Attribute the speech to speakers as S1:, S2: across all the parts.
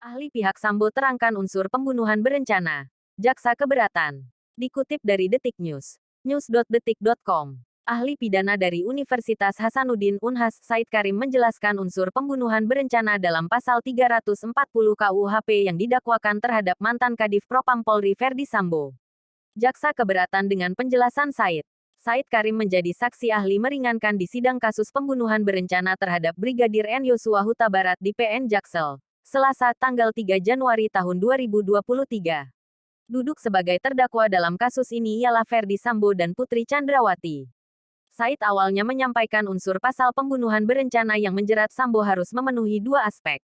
S1: Ahli pihak Sambo terangkan unsur pembunuhan berencana. Jaksa keberatan. Dikutip dari Detik News. News.detik.com. Ahli pidana dari Universitas Hasanuddin Unhas, Said Karim menjelaskan unsur pembunuhan berencana dalam pasal 340 KUHP yang didakwakan terhadap mantan Kadif Propam Polri Verdi Sambo. Jaksa keberatan dengan penjelasan Said. Said Karim menjadi saksi ahli meringankan di sidang kasus pembunuhan berencana terhadap Brigadir N Yosua Huta Barat di PN Jaksel, Selasa tanggal 3 Januari tahun 2023. Duduk sebagai terdakwa dalam kasus ini ialah Verdi Sambo dan Putri Chandrawati. Said awalnya menyampaikan unsur pasal pembunuhan berencana yang menjerat Sambo harus memenuhi dua aspek.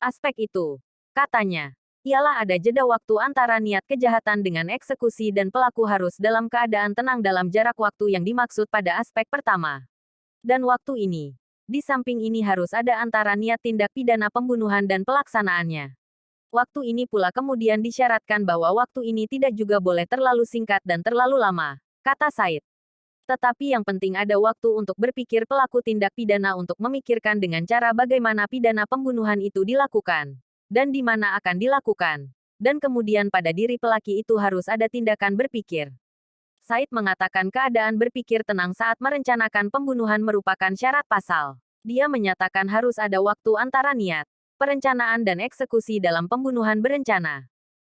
S1: Aspek itu, katanya, ialah ada jeda waktu antara niat kejahatan dengan eksekusi dan pelaku harus dalam keadaan tenang dalam jarak waktu yang dimaksud pada aspek pertama. Dan waktu ini, di samping ini harus ada antara niat tindak pidana pembunuhan dan pelaksanaannya. Waktu ini pula kemudian disyaratkan bahwa waktu ini tidak juga boleh terlalu singkat dan terlalu lama, kata Said. Tetapi yang penting ada waktu untuk berpikir pelaku tindak pidana untuk memikirkan dengan cara bagaimana pidana pembunuhan itu dilakukan, dan di mana akan dilakukan, dan kemudian pada diri pelaku itu harus ada tindakan berpikir. Said mengatakan keadaan berpikir tenang saat merencanakan pembunuhan merupakan syarat pasal. Dia menyatakan harus ada waktu antara niat, perencanaan dan eksekusi dalam pembunuhan berencana.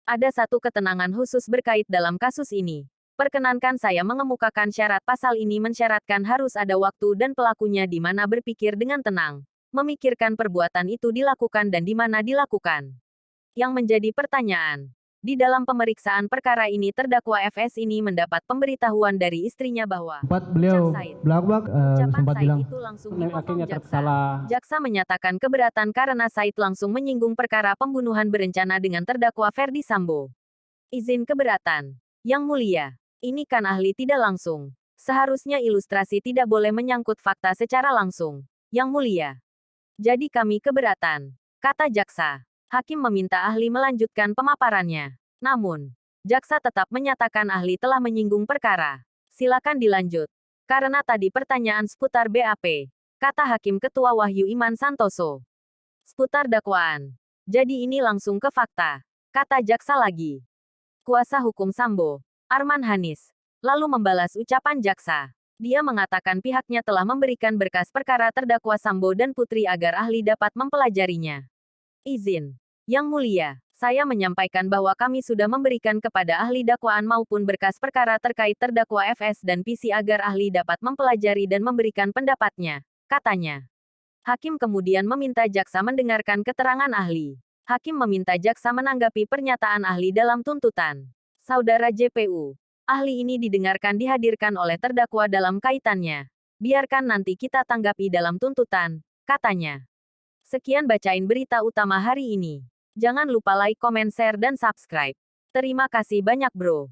S1: Ada satu ketenangan khusus berkait dalam kasus ini. Perkenankan saya mengemukakan syarat pasal ini mensyaratkan harus ada waktu dan pelakunya di mana berpikir dengan tenang, memikirkan perbuatan itu dilakukan dan di mana dilakukan. Yang menjadi pertanyaan, di dalam pemeriksaan perkara ini terdakwa FS ini mendapat pemberitahuan dari istrinya bahwa
S2: beliau belak-belak
S1: ucapan
S2: sempat
S1: Said
S2: bilang
S1: itu langsung
S2: akhirnya
S1: dipotong jaksa.
S2: tersalah.
S1: Jaksa menyatakan keberatan karena Said langsung menyinggung perkara pembunuhan berencana dengan terdakwa Verdi Sambo. Izin keberatan. Yang mulia, ini kan ahli tidak langsung. Seharusnya ilustrasi tidak boleh menyangkut fakta secara langsung. Yang mulia. Jadi kami keberatan, kata jaksa. Hakim meminta ahli melanjutkan pemaparannya. Namun, jaksa tetap menyatakan ahli telah menyinggung perkara. Silakan dilanjut. Karena tadi pertanyaan seputar BAP, kata Hakim Ketua Wahyu Iman Santoso. Seputar dakwaan. Jadi ini langsung ke fakta, kata jaksa lagi. Kuasa hukum Sambo, Arman Hanis, lalu membalas ucapan jaksa. Dia mengatakan pihaknya telah memberikan berkas perkara terdakwa Sambo dan Putri agar ahli dapat mempelajarinya. Izin. Yang mulia, saya menyampaikan bahwa kami sudah memberikan kepada ahli dakwaan maupun berkas perkara terkait terdakwa FS dan PC agar ahli dapat mempelajari dan memberikan pendapatnya, katanya. Hakim kemudian meminta jaksa mendengarkan keterangan ahli. Hakim meminta jaksa menanggapi pernyataan ahli dalam tuntutan. Saudara JPU, ahli ini didengarkan dihadirkan oleh terdakwa dalam kaitannya. Biarkan nanti kita tanggapi dalam tuntutan, katanya. Sekian bacain berita utama hari ini. Jangan lupa like, comment, share, dan subscribe. Terima kasih banyak bro.